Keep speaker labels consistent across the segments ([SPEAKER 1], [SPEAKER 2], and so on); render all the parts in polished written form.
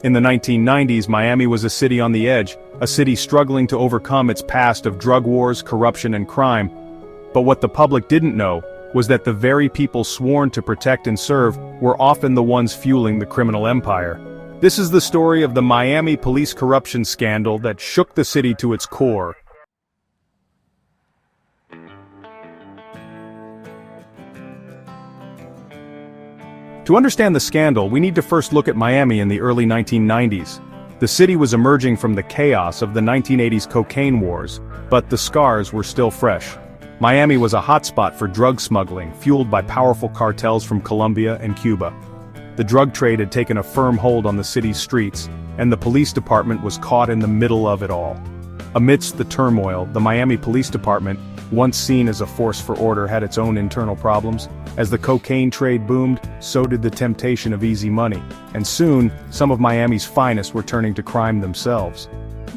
[SPEAKER 1] In the 1990s, Miami was a city on the edge, a city struggling to overcome its past of drug wars, corruption, and crime. But what the public didn't know was that the very people sworn to protect and serve were often the ones fueling the criminal empire. This is the story of the Miami police corruption scandal that shook the city to its core. To understand the scandal, we need to first look at Miami in the early 1990s. The city was emerging from the chaos of the 1980s cocaine wars, but the scars were still fresh. Miami was a hotspot for drug smuggling, fueled by powerful cartels from Colombia and Cuba. The drug trade had taken a firm hold on the city's streets, and the police department was caught in the middle of it all. Amidst the turmoil, the Miami Police Department, once seen as a force for order, had its own internal problems. As the cocaine trade boomed, so did the temptation of easy money, and soon, some of Miami's finest were turning to crime themselves.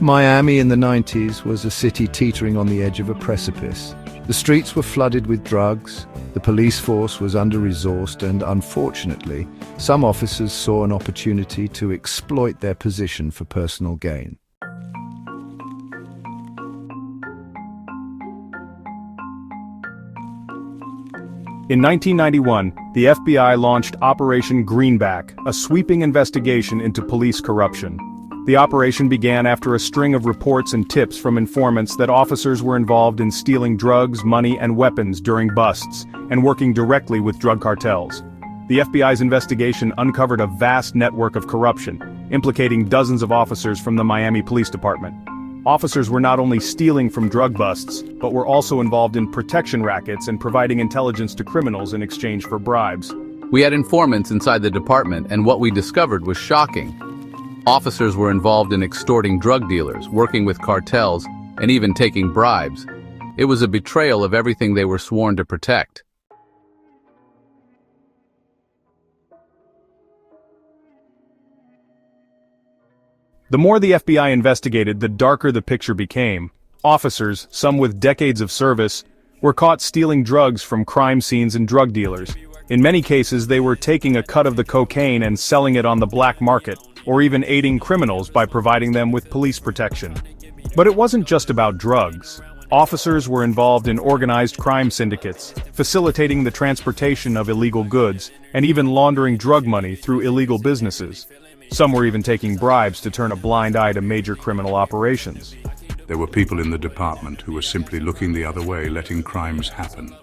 [SPEAKER 2] Miami in the 90s was a city teetering on the edge of a precipice. The streets were flooded with drugs, the police force was under-resourced, and unfortunately, some officers saw an opportunity to exploit their position for personal gain.
[SPEAKER 1] In 1991, the FBI launched Operation Greenback, a sweeping investigation into police corruption. The operation began after a string of reports and tips from informants that officers were involved in stealing drugs, money, and weapons during busts, and working directly with drug cartels. The FBI's investigation uncovered a vast network of corruption, implicating dozens of officers from the Miami Police Department. Officers were not only stealing from drug busts, but were also involved in protection rackets and providing intelligence to criminals in exchange for bribes.
[SPEAKER 3] We had informants inside the department, and what we discovered was shocking. Officers were involved in extorting drug dealers, working with cartels, and even taking bribes. It was a betrayal of everything they were sworn to protect.
[SPEAKER 1] The more the FBI investigated, the darker the picture became. Officers, some with decades of service, were caught stealing drugs from crime scenes and drug dealers. In many cases, they were taking a cut of the cocaine and selling it on the black market, or even aiding criminals by providing them with police protection. But it wasn't just about drugs. Officers were involved in organized crime syndicates, facilitating the transportation of illegal goods, and even laundering drug money through illegal businesses. Some were even taking bribes to turn a blind eye to major criminal operations.
[SPEAKER 4] There were people in the department who were simply looking the other way, letting crimes happen.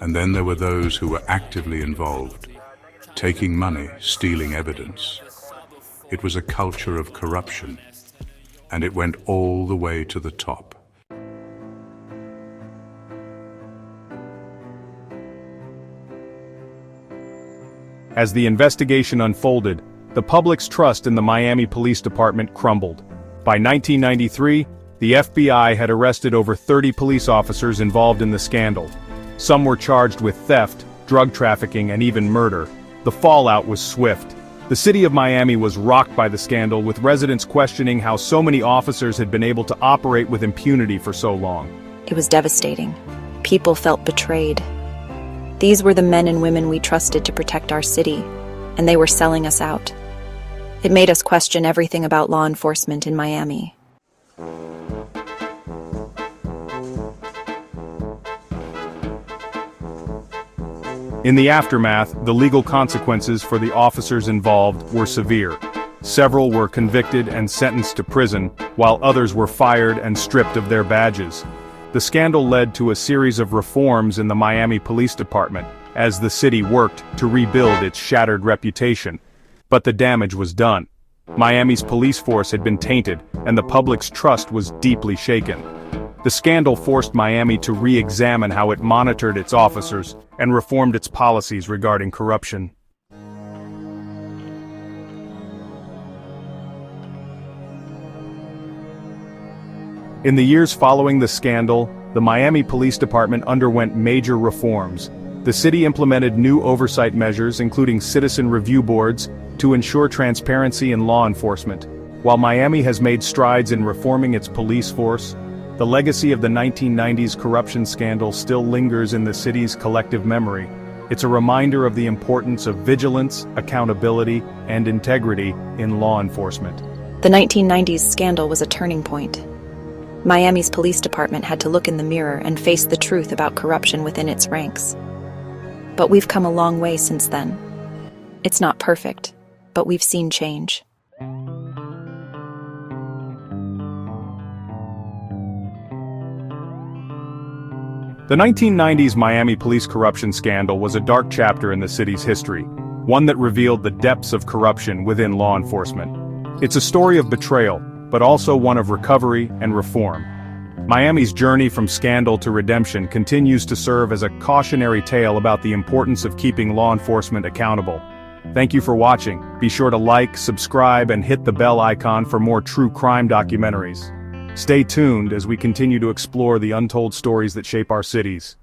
[SPEAKER 4] And then there were those who were actively involved, taking money, stealing evidence. It was a culture of corruption, and it went all the way to the top.
[SPEAKER 1] As the investigation unfolded, the public's trust in the Miami Police Department crumbled. By 1993, the FBI had arrested over 30 police officers involved in the scandal. Some were charged with theft, drug trafficking, and even murder. The fallout was swift. The city of Miami was rocked by the scandal, with residents questioning how so many officers had been able to operate with impunity for so long.
[SPEAKER 5] It was devastating. People felt betrayed. These were the men and women we trusted to protect our city, and they were selling us out. It made us question everything about law enforcement in Miami.
[SPEAKER 1] In the aftermath, the legal consequences for the officers involved were severe. Several were convicted and sentenced to prison, while others were fired and stripped of their badges. The scandal led to a series of reforms in the Miami Police Department, as the city worked to rebuild its shattered reputation. But the damage was done. Miami's police force had been tainted, and the public's trust was deeply shaken. The scandal forced Miami to re-examine how it monitored its officers and reformed its policies regarding corruption. In the years following the scandal, the Miami Police Department underwent major reforms. The city implemented new oversight measures, including citizen review boards, to ensure transparency in law enforcement. While Miami has made strides in reforming its police force, the legacy of the 1990s corruption scandal still lingers in the city's collective memory. It's a reminder of the importance of vigilance, accountability, and integrity in law enforcement.
[SPEAKER 5] The 1990s scandal was a turning point. Miami's police department had to look in the mirror and face the truth about corruption within its ranks. But we've come a long way since then. It's not perfect, but we've seen change.
[SPEAKER 1] The 1990s Miami police corruption scandal was a dark chapter in the city's history, one that revealed the depths of corruption within law enforcement. It's a story of betrayal, but also one of recovery and reform. Miami's journey from scandal to redemption continues to serve as a cautionary tale about the importance of keeping law enforcement accountable. Thank you for watching. Be sure to like, subscribe, and hit the bell icon for more true crime documentaries. Stay tuned as we continue to explore the untold stories that shape our cities.